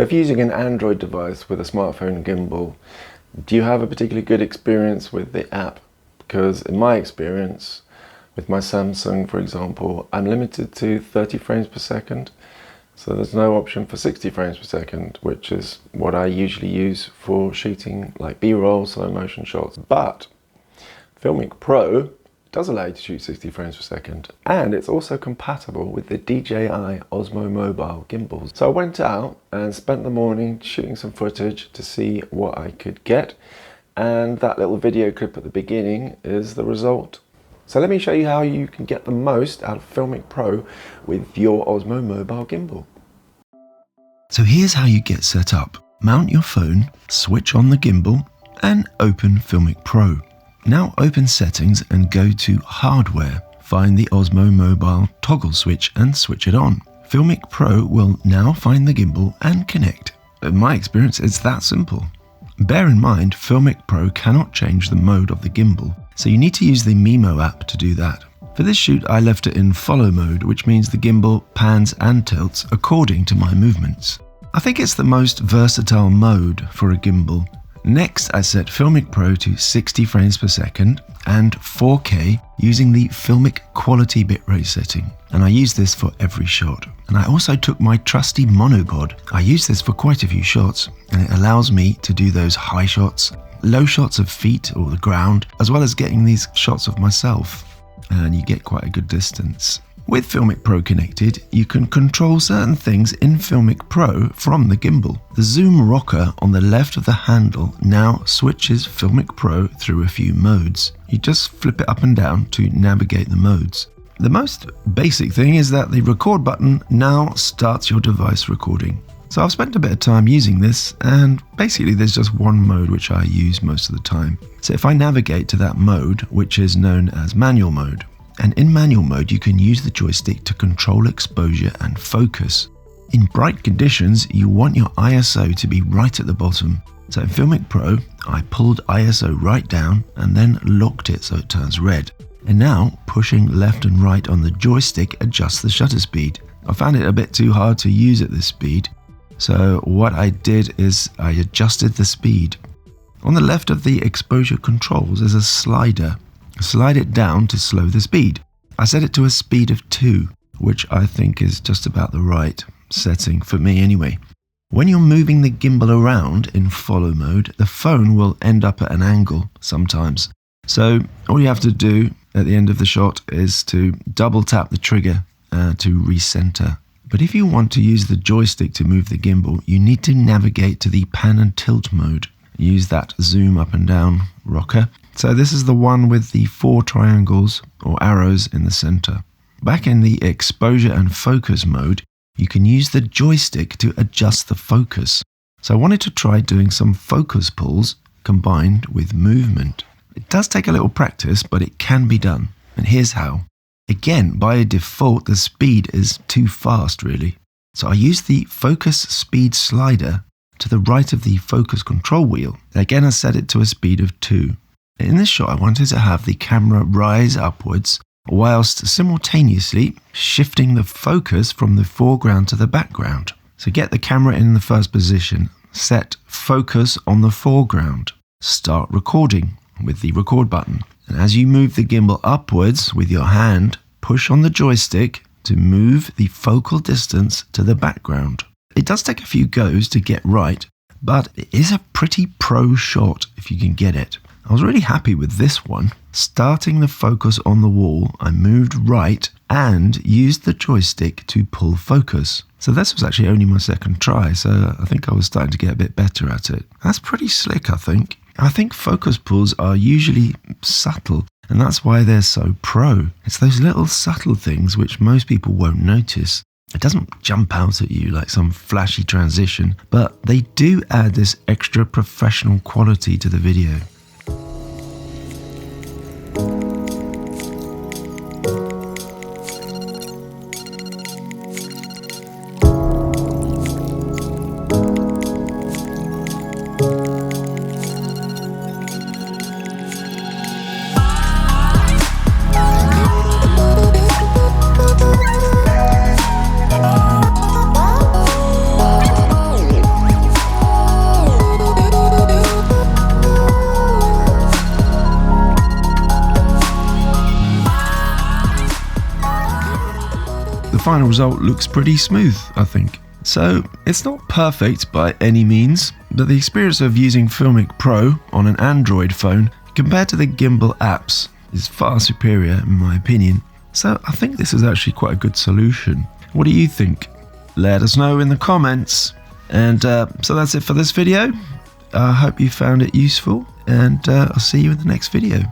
if you're using an Android device with a smartphone gimbal, do you have a particularly good experience with the app? Because in my experience, with my Samsung, for example, I'm limited to 30 frames per second. So there's no option for 60 frames per second, which is what I usually use for shooting like B-roll, slow motion shots. But FiLMiC Pro does allow you to shoot 60 frames per second, and it's also compatible with the DJI Osmo Mobile Gimbals. So I went out and spent the morning shooting some footage to see what I could get, and that little video clip at the beginning is the result. So let me show you how you can get the most out of FiLMiC Pro with your Osmo Mobile Gimbal. So here's how you get set up. Mount your phone, switch on the gimbal, and open FiLMiC Pro. Now open Settings and go to Hardware. Find the Osmo Mobile toggle switch and switch it on. FiLMiC Pro will now find the gimbal and connect. In my experience, it's that simple. Bear in mind, FiLMiC Pro cannot change the mode of the gimbal, so you need to use the Mimo app to do that. For this shoot, I left it in follow mode, which means the gimbal pans and tilts according to my movements. I think it's the most versatile mode for a gimbal. Next, I set FiLMiC Pro to 60 frames per second and 4K using the FiLMiC quality bitrate setting. And I use this for every shot. And I also took my trusty monopod. I use this for quite a few shots, and it allows me to do those high shots, low shots of feet or the ground, as well as getting these shots of myself. And you get quite a good distance. With FiLMiC Pro connected, you can control certain things in FiLMiC Pro from the gimbal. The zoom rocker on the left of the handle now switches FiLMiC Pro through a few modes. You just flip it up and down to navigate the modes. The most basic thing is that the record button now starts your device recording. So I've spent a bit of time using this, and basically there's just one mode which I use most of the time. So if I navigate to that mode, which is known as manual mode, and in manual mode you can use the joystick to control exposure and focus. In bright conditions, you want your ISO to be right at the bottom. So in FiLMiC Pro, I pulled ISO right down and then locked it so it turns red. And now pushing left and right on the joystick adjusts the shutter speed. I found it a bit too hard to use at this speed, so what I did is I adjusted the speed. On the left of the exposure controls is a slider. Slide it down to slow the speed. I set it to a speed of 2, which I think is just about the right setting for me anyway. When you're moving the gimbal around in follow mode, the phone will end up at an angle sometimes. So all you have to do at the end of the shot is to double tap the trigger to recenter. But if you want to use the joystick to move the gimbal, you need to navigate to the pan and tilt mode. Use that zoom up and down rocker. So this is the one with the 4 triangles or arrows in the center. Back in the exposure and focus mode, you can use the joystick to adjust the focus. So I wanted to try doing some focus pulls combined with movement. It does take a little practice, but it can be done. And here's how. Again, by default, the speed is too fast really. So I use the focus speed slider to the right of the focus control wheel. Again, I set it to a speed of 2. In this shot, I wanted to have the camera rise upwards whilst simultaneously shifting the focus from the foreground to the background. So get the camera in the first position, set focus on the foreground, start recording with the record button. And as you move the gimbal upwards with your hand, push on the joystick to move the focal distance to the background. It does take a few goes to get right, but it is a pretty pro shot if you can get it. I was really happy with this one. Starting the focus on the wall, I moved right and used the joystick to pull focus. So this was actually only my second try, so I think I was starting to get a bit better at it. That's pretty slick, I think. I think focus pulls are usually subtle, and that's why they're so pro. It's those little subtle things which most people won't notice. It doesn't jump out at you like some flashy transition, but they do add this extra professional quality to the video. final result looks pretty smooth, I think. So it's not perfect by any means, but the experience of using FiLMiC Pro on an Android phone compared to the Gimbal apps is far superior in my opinion. So I think this is actually quite a good solution. What do you think? Let us know in the comments. And so that's it for this video. I hope you found it useful, and I'll see you in the next video.